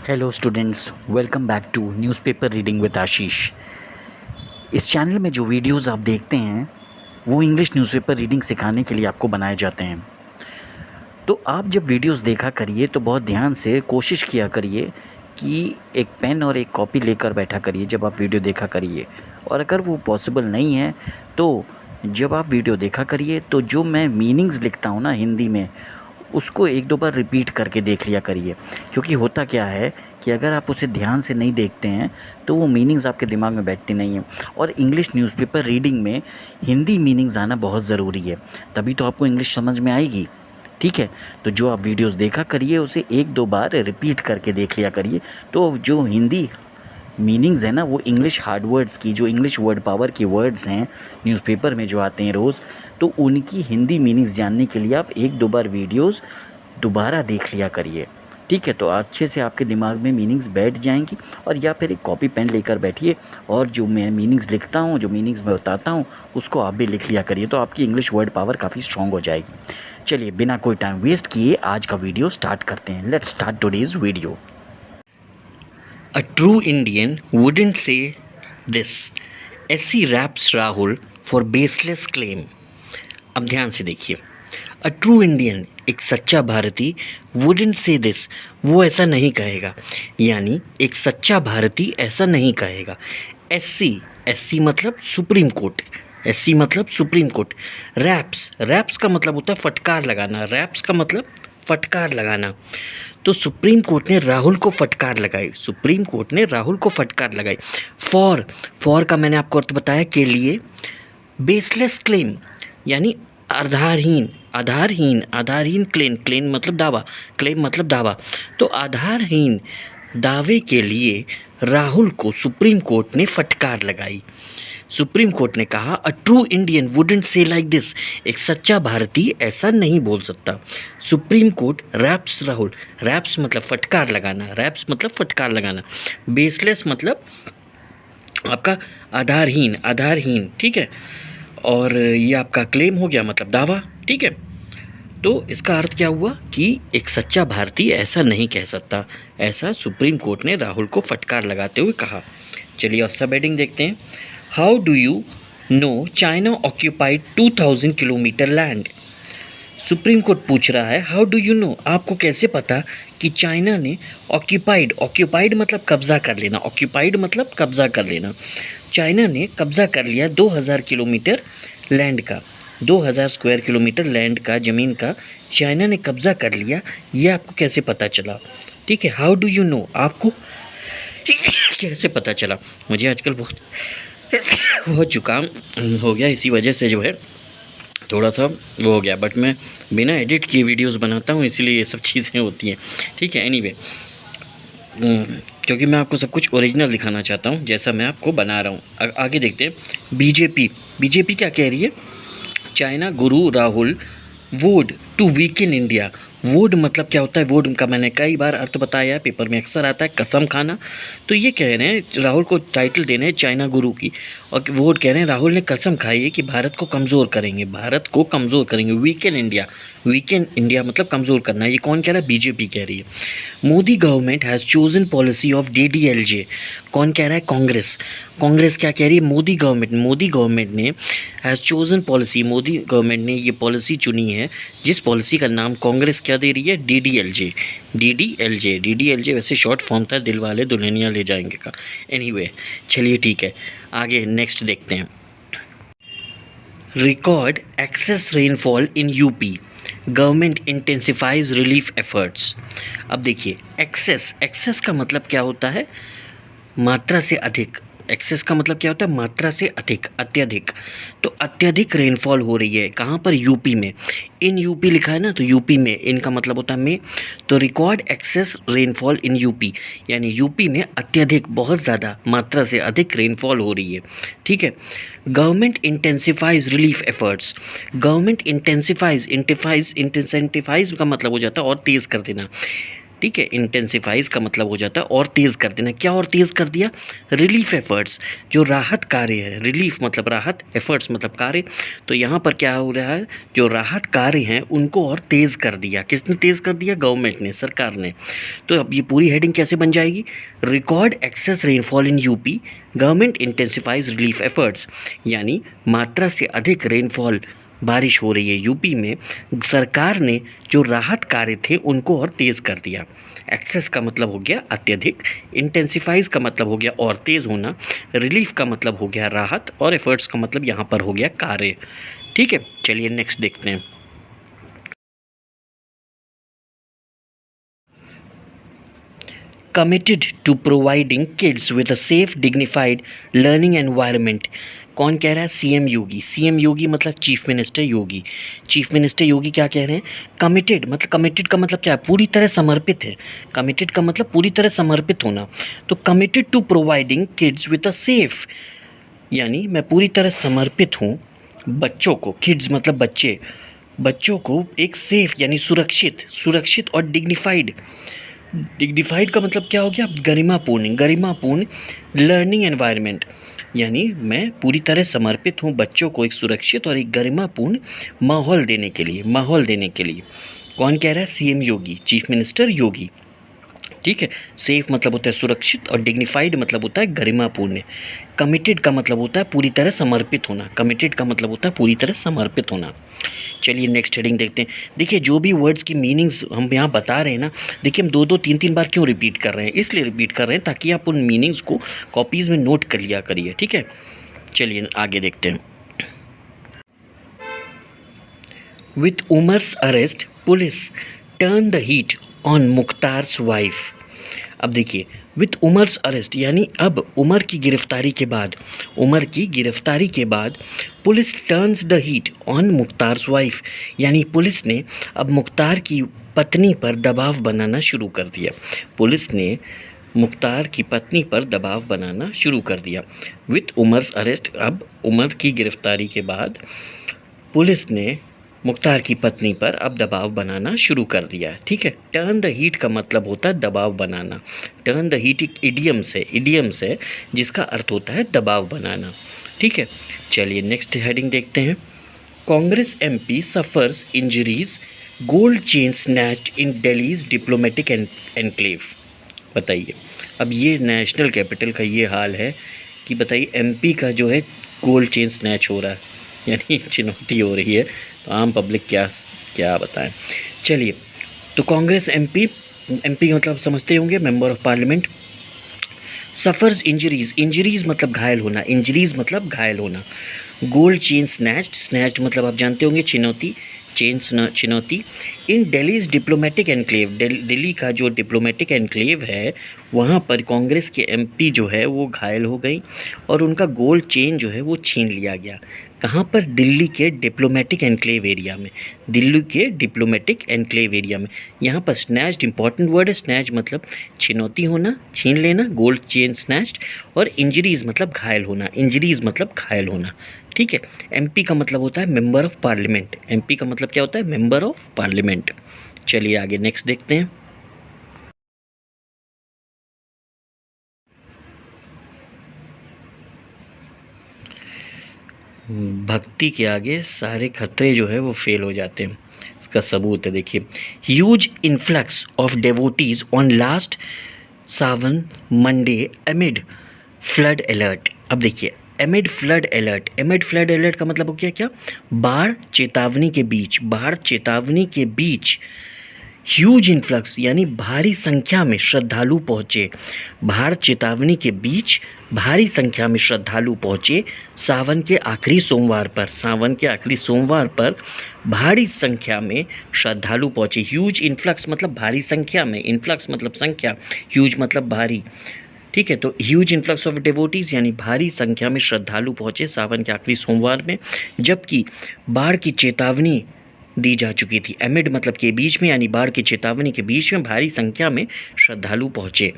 Hello students, welcome back to newspaper reading with Ashish. इस channel में जो वीडियोस आप देखते हैं वो इंग्लिश न्यूज़पेपर रीडिंग सिखाने के लिए आपको बनाए जाते हैं। तो आप जब वीडियोस देखा करिए तो बहुत ध्यान से कोशिश किया करिए कि एक पेन और एक कॉपी लेकर बैठा करिए जब आप वीडियो देखा करिए। और अगर वो पॉसिबल नहीं है तो जब आप वीडियो देखा करिए तो जो मैं मीनिंग्स लिखता हूँ ना हिंदी में, उसको एक दो बार रिपीट करके देख लिया करिए। क्योंकि होता क्या है कि अगर आप उसे ध्यान से नहीं देखते हैं तो वो मीनिंग्स आपके दिमाग में बैठती नहीं हैं। और इंग्लिश न्यूज़पेपर रीडिंग में हिंदी मीनिंग्स आना बहुत ज़रूरी है, तभी तो आपको इंग्लिश समझ में आएगी। ठीक है, तो जो आप वीडियोस देखा करिए उसे एक दो बार रिपीट करके देख लिया करिए। तो जो हिंदी मीनिंग्स है ना, वो इंग्लिश हार्ड वर्ड्स की, जो इंग्लिश वर्ड पावर के वर्ड्स हैं न्यूज़पेपर में जो आते हैं रोज़, तो उनकी हिंदी मीनिंग्स जानने के लिए आप एक दो बार वीडियोस दोबारा देख लिया करिए। ठीक है, तो अच्छे से आपके दिमाग में मीनिंग्स बैठ जाएंगी। और या फिर एक कॉपी पेन लेकर बैठिए और जो मैं मीनिंग्स लिखता हूँ, जो मीनिंग्स मैं बताता हूँ, उसको आप भी लिख लिया करिए। तो आपकी इंग्लिश वर्ड पावर काफ़ी स्ट्रॉन्ग हो जाएगी। चलिए बिना कोई टाइम वेस्ट किए आज का वीडियो स्टार्ट करते हैं। Let's start today's video. A true Indian wouldn't say this. SC raps Rahul for baseless claim. अब ध्यान से देखिए, अ ट्रू इंडियन, एक सच्चा भारतीय, वुडेंट से दिस, वो ऐसा नहीं कहेगा, यानी एक सच्चा भारतीय ऐसा नहीं कहेगा। एससी मतलब सुप्रीम कोर्ट, एससी मतलब सुप्रीम कोर्ट। रैप्स का मतलब होता है फटकार लगाना, रैप्स का मतलब फटकार लगाना। तो सुप्रीम कोर्ट ने राहुल को फटकार लगाई, सुप्रीम कोर्ट ने राहुल को फटकार लगाई। फॉर का मैंने आपको अर्थ बताया के लिए। बेसलेस क्लेम यानी आधारहीन क्लेम मतलब दावा, क्लेम मतलब दावा। तो आधारहीन दावे के लिए राहुल को सुप्रीम कोर्ट ने फटकार लगाई। सुप्रीम कोर्ट ने कहा a true Indian wouldn't say like this, एक सच्चा भारतीय ऐसा नहीं बोल सकता। Supreme Court raps Rahul, raps मतलब फटकार लगाना, रैप्स मतलब फटकार लगाना। बेसलेस मतलब आपका आधारहीन, ठीक है। और ये आपका क्लेम हो गया मतलब दावा, ठीक है। तो इसका अर्थ क्या हुआ कि एक सच्चा भारतीय ऐसा नहीं कह सकता, ऐसा सुप्रीम कोर्ट ने राहुल को फटकार लगाते हुए कहा। चलिए और सब हेडिंग देखते हैं। How do you know China occupied 2000 kilometre land. Supreme court पूछ रहा है हाउ डू यू नो, आपको कैसे पता कि चाइना ने ऑक्यूपाइड मतलब कब्जा कर लेना, ऑक्यूपाइड मतलब कब्जा कर लेना। चाइना ने कब्जा कर लिया 2000 किलोमीटर लैंड का, 2000 स्क्वायर किलोमीटर लैंड का, ज़मीन का चाइना ने कब्जा कर लिया, ये आपको कैसे पता चला। ठीक है, हाउ डू यू नो, आपको कैसे पता चला। मुझे आजकल बहुत जुकाम हो गया, इसी वजह से जो है थोड़ा सा वो हो गया, बट मैं बिना एडिट किए वीडियोस बनाता हूँ इसलिए ये सब चीज़ें होती हैं। ठीक है, एनीवे, क्योंकि मैं आपको सब कुछ ओरिजिनल दिखाना चाहता हूँ जैसा मैं आपको बना रहा हूँ। आगे देखते हैं। बीजेपी क्या कह रही है। China guru Rahul would to weaken India. Would मतलब क्या होता है, वुड का मैंने कई बार अर्थ बताया है, पेपर में अक्सर आता है कसम खाना। तो ये कह रहे हैं राहुल को टाइटल देने हैं चाइना गुरु की, और वुड कह रहे हैं राहुल ने कसम खाई है कि भारत को कमज़ोर करेंगे, वीकन इंडिया मतलब कमज़ोर करना। ये कौन कह रहा है, बीजेपी कह रही है। Modi government has chosen policy of DDLJ, कौन कह रहा है, कांग्रेस क्या कह रही है, मोदी गवर्नमेंट ने has chosen policy, Modi government ने ये पॉलिसी चुनी है जिस पॉलिसी का नाम कांग्रेस क्या दे रही है, DDLJ वैसे शॉर्ट फॉर्म था दिल वाले दुल्हनिया ले जाएंगे का। एनीवे, चलिए ठीक है, आगे नेक्स्ट देखते हैं। Record excess rainfall in UP, government intensifies relief efforts. अब देखिए, एक्सेस का मतलब क्या होता है, मात्रा से अधिक। एक्सेस का मतलब क्या होता है, मात्रा से अधिक, अत्यधिक। तो अत्यधिक रेनफॉल हो रही है कहाँ पर, यूपी में। इन यूपी लिखा है ना, तो यूपी में, इनका मतलब होता है में। तो record excess rainfall in UP, यानी यूपी में अत्यधिक, बहुत ज़्यादा, मात्रा से अधिक रेनफॉल हो रही है। ठीक है। Government intensifies relief efforts, government intensifies का मतलब हो जाता है और तेज़ कर देना। ठीक है। इंटेंसिफाइज का मतलब हो जाता है और तेज़ कर देना। क्या और तेज़ कर दिया? रिलीफ एफर्ट्स, जो राहत कार्य है, रिलीफ मतलब राहत, एफर्ट्स मतलब कार्य। तो यहाँ पर क्या हो रहा है, जो राहत कार्य हैं उनको और तेज़ कर दिया। किसने तेज़ कर दिया? गवर्नमेंट ने, सरकार ने। तो अब ये पूरी हेडिंग कैसे बन जाएगी? Record excess rainfall in UP, government intensifies relief efforts, यानी मात्रा से अधिक रेनफॉल बारिश हो रही है यूपी में, सरकार ने जो राहत कार्य थे उनको और तेज़ कर दिया। एक्सेस का मतलब हो गया अत्यधिक, इंटेंसिफाइज का मतलब हो गया और तेज़ होना, रिलीफ का मतलब हो गया राहत, और एफर्ट्स का मतलब यहाँ पर हो गया कार्य। ठीक है, चलिए नेक्स्ट देखते हैं। Committed to providing kids with a safe, dignified learning environment। कौन कह रहा है? सीएम योगी। सीएम योगी मतलब चीफ मिनिस्टर योगी। चीफ मिनिस्टर योगी क्या कह रहे हैं? कमिटेड, मतलब कमिटेड का मतलब क्या है? पूरी तरह समर्पित है। कमिटेड का मतलब पूरी तरह समर्पित होना। तो committed to providing kids with a safe, यानी मैं पूरी तरह समर्पित हूँ बच्चों को, किड्स मतलब बच्चे, बच्चों को एक सेफ यानी सुरक्षित, सुरक्षित और डिग्निफाइड, डिग्निफाइड का मतलब क्या हो गया? गरिमापूर्ण, गरिमापूर्ण लर्निंग एनवायरनमेंट, यानी मैं पूरी तरह समर्पित हूँ बच्चों को एक सुरक्षित और एक गरिमापूर्ण माहौल देने के लिए, माहौल देने के लिए। कौन कह रहा है? सीएम योगी, चीफ मिनिस्टर योगी। ठीक है, सेफ मतलब होता है सुरक्षित और डिग्निफाइड मतलब होता है गरिमापूर्ण। कमिटेड का मतलब होता है पूरी तरह समर्पित होना, कमिटेड का मतलब होता है पूरी तरह समर्पित होना। चलिए नेक्स्ट हेडिंग देखते हैं। देखिए जो भी वर्ड्स की मीनिंग्स हम यहाँ बता रहे हैं ना, देखिए हम 2-2 3-3 बार क्यों रिपीट कर रहे हैं? इसलिए रिपीट कर रहे हैं ताकि आप उन मीनिंग्स को कॉपीज़ में नोट कर लिया करिए। ठीक है, चलिए आगे देखते हैं। With Umar's arrest, police turn the heat on Mukhtar's wife. अब देखिए, विथ उमर्स अरेस्ट यानी अब उमर की गिरफ्तारी के बाद, उमर की गिरफ्तारी के बाद police turns the heat on Mukhtar's wife, यानी पुलिस ने अब मुख्तार की पत्नी पर दबाव बनाना शुरू कर दिया। पुलिस ने मुख्तार की पत्नी पर दबाव बनाना शुरू कर दिया। विथ उमर्स अरेस्ट, अब उमर की गिरफ्तारी के बाद पुलिस ने मुख्तार की पत्नी पर अब दबाव बनाना शुरू कर दिया है। ठीक है, टर्न द हीट का मतलब होता है दबाव बनाना। टर्न द हीट एक इडियम्स है जिसका अर्थ होता है दबाव बनाना। ठीक है, चलिए नेक्स्ट हेडिंग देखते हैं। Congress MP suffers injuries, gold chain snatched in Delhi's diplomatic enclave. बताइए, अब ये नेशनल कैपिटल का ये हाल है कि बताइए एमपी का जो है गोल्ड चेन स्नैच हो रहा है, यानी चुनौती हो रही है। तो आम पब्लिक क्या क्या बताएं। चलिए, तो कांग्रेस एमपी मतलब समझते होंगे member of parliament. Suffers injuries, injuries मतलब घायल होना, इंजरीज मतलब घायल होना। गोल्ड चेन स्नैच्ड, स्नैच्ड मतलब आप जानते होंगे चिनौती, चेन चिनौती। इन दिल्लीज डिप्लोमेटिक एनक्लेव, दिल्ली का जो डिप्लोमेटिक एनक्लेव है वहाँ पर कांग्रेस के एमपी जो है वो घायल हो गई और उनका गोल्ड चेन जो है वो छीन लिया गया। कहाँ पर? दिल्ली के डिप्लोमेटिक एनक्लेव एरिया में, दिल्ली के डिप्लोमेटिक एनक्लेव एरिया में। यहाँ पर स्नैच्ड इंपॉर्टेंट वर्ड है। स्नैच मतलब छिनौती होना, छीन लेना, गोल्ड चेन स्नैच्ड, और इंजरीज मतलब घायल होना, इंजरीज मतलब घायल होना। ठीक है, एमपी का मतलब होता है मेंबर ऑफ पार्लियामेंट, एमपी का मतलब क्या होता है? Member of parliament. चलिए आगे नेक्स्ट देखते हैं। भक्ति के आगे सारे खतरे जो है वो फेल हो जाते हैं। इसका सबूत है, देखिए। Huge influx of devotees on last Sawan Monday amid flood alert. अब देखिए, amid flood alert, amid flood alert का मतलब हो गया क्या? बाढ़ चेतावनी के बीच, बाढ़ चेतावनी के बीच ह्यूज इन्फ्लक्स यानी भारी संख्या में श्रद्धालु पहुँचे। बाढ़ चेतावनी के बीच भारी संख्या में श्रद्धालु पहुँचे सावन के आखिरी सोमवार पर, सावन के आखिरी सोमवार पर भारी संख्या में श्रद्धालु पहुँचे। ह्यूज इन्फ्लक्स मतलब भारी संख्या में, इन्फ्लक्स मतलब संख्या, ह्यूज मतलब भारी। ठीक है, तो ह्यूज इन्फ्लक्स ऑफ डिवोटीज़ यानी भारी संख्या में श्रद्धालु पहुँचे सावन के आखिरी सोमवार में, जबकि बाढ़ की चेतावनी दी जा चुकी थी। एमिड मतलब के बीच में, यानी बाढ़ की चेतावनी के बीच में भारी संख्या में श्रद्धालु पहुँचे।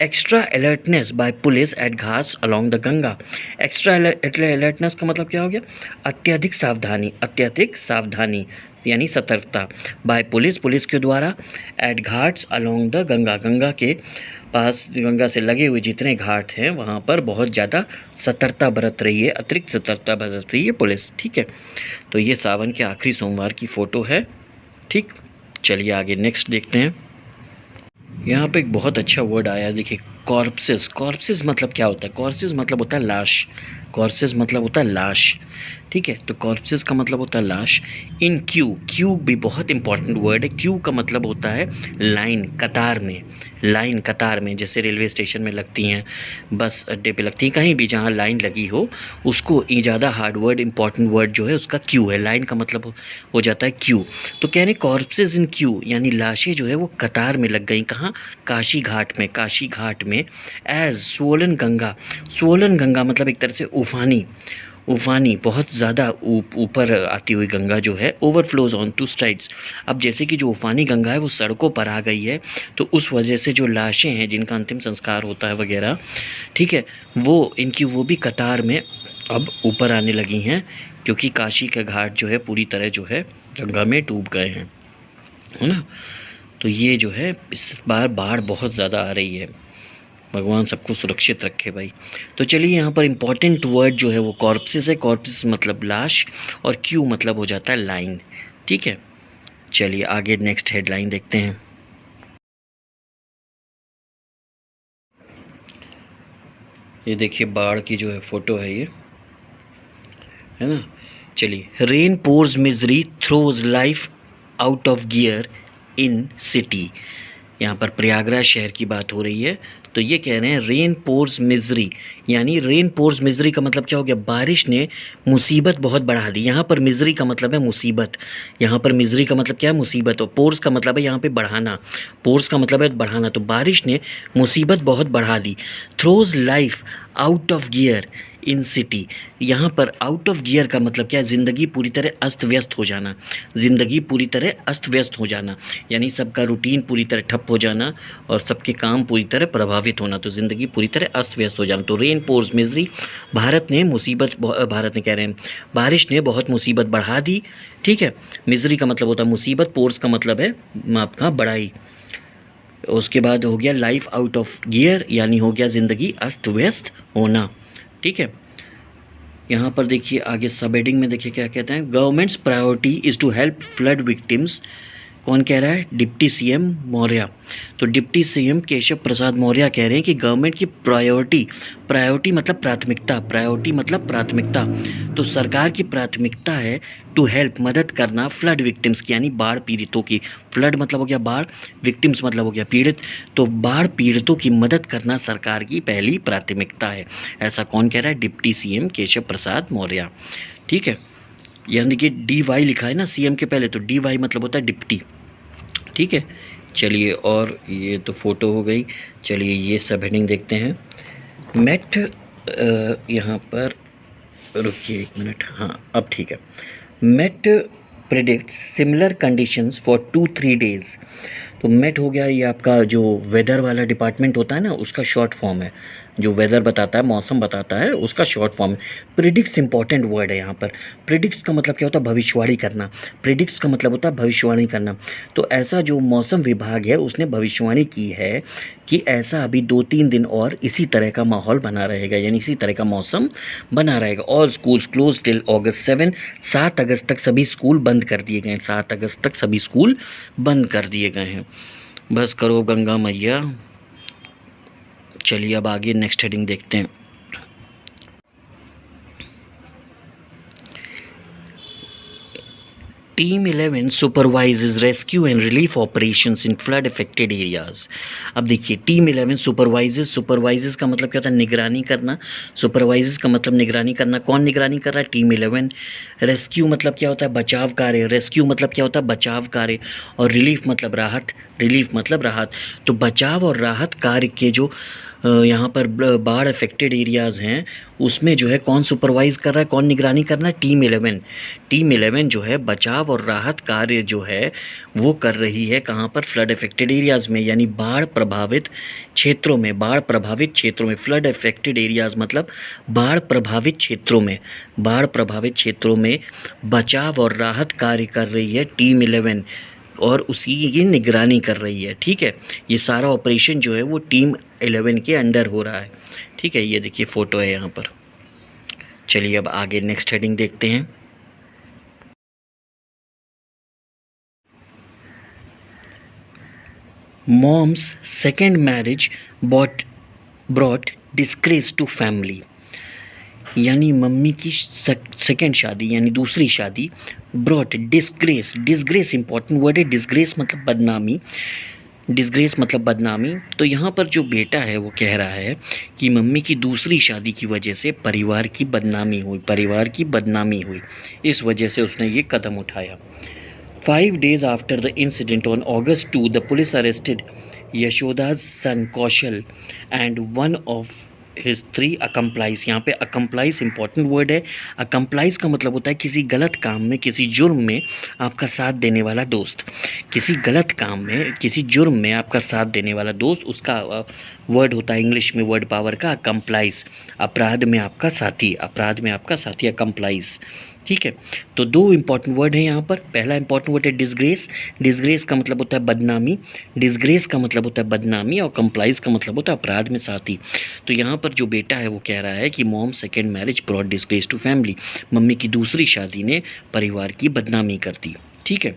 Extra alertness by police at ghats along the Ganga. Extra alertness का मतलब क्या हो गया? अत्यधिक सावधानी, अत्यधिक सावधानी यानी सतर्कता, बाय पुलिस, पुलिस के द्वारा, at ghats along the Ganga, Ganga के पास, गंगा से लगे हुए जितने घाट हैं वहाँ पर बहुत ज़्यादा सतर्कता बरत रही है, अतिरिक्त सतर्कता बरत रही है पुलिस। ठीक है, तो ये सावन के आखिरी सोमवार की फ़ोटो है। ठीक, चलिए आगे नेक्स्ट देखते हैं। यहाँ पे एक बहुत अच्छा वर्ड आया, देखिए कॉर्प्सेस। कॉर्प्सेस मतलब क्या होता है? कॉर्प्सेस मतलब होता है लाश। कॉर्प्सेस मतलब होता है लाश। ठीक है, तो कॉर्प्सेस का मतलब होता है लाश। इन क्यू, क्यू भी बहुत इंपॉर्टेंट वर्ड है। क्यू का मतलब होता है लाइन, कतार में। लाइन कतार में, जैसे रेलवे स्टेशन में लगती हैं, बस अड्डे पे लगती हैं, कहीं भी जहाँ लाइन लगी हो उसको ज़्यादा हार्ड वर्ड, इंपॉर्टेंट वर्ड जो है उसका क्यू है। लाइन का मतलब हो जाता है क्यू। तो कह रहे कॉर्प्सेस इन क्यू, यानी लाशें जो है वो कतार में लग गई। कहाँ? काशी घाट में, काशी घाट में। As swollen Ganga, swollen Ganga मतलब एक तरह से उफानी, उफानी बहुत ज़्यादा ऊपर आती हुई गंगा जो है, ओवरफ्लोज ऑन टू साइड्स। अब जैसे कि जो उफानी गंगा है वो सड़कों पर आ गई है, तो उस वजह से जो लाशें हैं जिनका अंतिम संस्कार होता है वगैरह, ठीक है, वो इनकी वो भी कतार में अब ऊपर आने लगी हैं, क्योंकि काशी का घाट जो है पूरी तरह जो है गंगा में डूब गए हैं, है ना। तो ये जो है इस बार बाढ़ बहुत ज़्यादा आ रही है, भगवान सबको सुरक्षित रखे भाई। तो चलिए यहाँ पर इम्पॉर्टेंट वर्ड जो है वो कॉर्प्सेस है। कॉर्प्सेस मतलब लाश, और क्यू मतलब हो जाता है लाइन। ठीक है, चलिए आगे नेक्स्ट हेडलाइन देखते हैं। ये देखिए बाढ़ की जो है फ़ोटो है ये, है ना। चलिए, rain pores misery throws life out of gear in city. यहाँ पर प्रयागराज शहर की बात हो रही है। तो ये कह रहे हैं रेन पोर्स मिजरी, यानी रेन पोर्स मिजरी का मतलब क्या हो गया? बारिश ने मुसीबत बहुत बढ़ा दी। यहाँ पर मिजरी का मतलब है मुसीबत, यहाँ पर मिजरी का मतलब क्या है? मुसीबत। और पोर्स का मतलब है यहाँ पे बढ़ाना, पोर्स का मतलब है बढ़ाना। तो बारिश ने मुसीबत बहुत बढ़ा दी। Throws life out of gear in city, यहाँ पर आउट ऑफ गियर का मतलब क्या है? ज़िंदगी पूरी तरह अस्त व्यस्त हो जाना, ज़िंदगी पूरी तरह अस्त व्यस्त हो जाना, यानी सबका रूटीन पूरी तरह ठप हो जाना और सबके काम पूरी तरह प्रभावित होना। तो ज़िंदगी पूरी तरह अस्त व्यस्त हो जाना। तो रेन पोर्स मिजरी, भारत ने कह रहे हैं बारिश ने बहुत मुसीबत बढ़ा दी। ठीक है, मिजरी का मतलब होता है मुसीबत, पोर्स का मतलब है आपका बड़ाई। उसके बाद हो गया लाइफ आउट ऑफ गियर, यानी हो गया ज़िंदगी अस्त व्यस्त होना। ठीक है, यहाँ पर देखिए आगे सब हेडिंग में देखिए क्या कहते हैं। Government's priority is to help flood victims. कौन कह रहा है? Deputy CM Maurya. तो डिप्टी सीएम केशव प्रसाद मौर्य कह रहे हैं कि गवर्नमेंट की प्रायोरिटी, प्रायोरिटी मतलब प्राथमिकता, प्रायोरिटी मतलब प्राथमिकता, तो सरकार की प्राथमिकता है टू हेल्प मदद करना फ्लड विक्टिम्स की, यानी बाढ़ पीड़ितों की। फ्लड मतलब हो गया बाढ़, विक्टिम्स मतलब हो गया पीड़ित, तो बाढ़ पीड़ितों की मदद करना सरकार की पहली प्राथमिकता है। ऐसा कौन कह रहा है? Deputy CM Keshav Prasad Maurya. ठीक है, यानी कि DY लिखा है ना सीएम के पहले, तो DY मतलब होता है डिप्टी। ठीक है, चलिए, और ये तो फ़ोटो हो गई। चलिए ये सब हेडिंग देखते हैं। मेट, यहाँ पर रुकिए एक मिनट, हाँ अब ठीक है। Met predicts similar conditions for 2-3 days. तो मेट हो गया ये आपका जो वेदर वाला डिपार्टमेंट होता है ना, उसका शॉर्ट फॉर्म है। जो वेदर बताता है, मौसम बताता है, उसका शॉर्ट फॉर्म है। प्रिडिक्ट्स इंपॉर्टेंट वर्ड है यहाँ पर। प्रिडिक्ट्स का मतलब क्या होता है? भविष्यवाणी करना। प्रिडिक्ट्स का मतलब होता है भविष्यवाणी करना। तो ऐसा जो मौसम विभाग है उसने भविष्यवाणी की है कि ऐसा अभी 2-3 दिन और इसी तरह का माहौल बना रहेगा, यानी इसी तरह का मौसम बना रहेगा। All schools close till August 7। 7 अगस्त तक सभी स्कूल बंद कर दिए गए हैं। 7 अगस्त तक सभी स्कूल बंद कर दिए गए हैं। बस करो गंगा मैया। चलिए अब आगे नेक्स्ट हेडिंग देखते हैं। Team 11 supervises rescue and relief operations in flood affected areas। अब देखिए Team 11 supervises का मतलब क्या होता है? निगरानी करना। supervises का मतलब निगरानी करना। कौन निगरानी कर रहा है? Team 11। रेस्क्यू मतलब क्या होता है? बचाव कार्य। रेस्क्यू मतलब क्या होता है? बचाव कार्य। और रिलीफ मतलब राहत, रिलीफ मतलब राहत। तो बचाव और राहत कार्य के जो यहाँ पर बाढ़ अफेक्टेड एरियाज़ हैं उसमें जो है कौन सुपरवाइज़ कर रहा है, कौन निगरानी कर रहा है? टीम 11 जो है बचाव और राहत कार्य जो है वो कर रही है कहाँ पर? फ्लड अफेक्टेड एरियाज़ में, यानी बाढ़ प्रभावित क्षेत्रों में। फ्लड अफेक्टेड एरियाज़ मतलब बाढ़ प्रभावित क्षेत्रों में बचाव और राहत कार्य कर रही है टीम 11 और उसी की निगरानी कर रही है। ठीक है, ये सारा ऑपरेशन जो है वो टीम 11 के अंडर हो रहा है। ठीक है, ये देखिए फ़ोटो है यहाँ पर। चलिए अब आगे नेक्स्ट हेडिंग देखते हैं। Mom's second marriage brought disgrace to family, यानी मम्मी की सेकेंड शादी यानी दूसरी शादी ब्रॉट डिस्ग्रेस इंपॉर्टेंट वर्ड है। डिस्ग्रेस मतलब बदनामी। तो यहाँ पर जो बेटा है वो कह रहा है कि मम्मी की दूसरी शादी की वजह से परिवार की बदनामी हुई, इस वजह से उसने ये कदम उठाया। 5 days after the incident on August 2, the police arrested Yashoda's son Kaushal and one of his 3 accomplices। यहाँ पे accomplice इंपॉर्टेंट वर्ड है। accomplice का मतलब होता है किसी गलत काम में, किसी जुर्म में आपका साथ देने वाला दोस्त। किसी गलत काम में, किसी जुर्म में आपका साथ देने वाला दोस्त, उसका वर्ड होता है इंग्लिश में वर्ड पावर का accomplice। अपराध में आपका साथी accomplice। ठीक है, तो 2 इंपॉर्टेंट वर्ड हैं यहाँ पर। पहला इंपॉर्टेंट वर्ड है डिस्ग्रेस का मतलब होता है बदनामी और कंप्लाइज का मतलब होता है अपराध में साथी। तो यहाँ पर जो बेटा है वो कह रहा है कि mom second marriage brought disgrace to family, mummy की दूसरी शादी ने परिवार की बदनामी कर दी। ठीक है,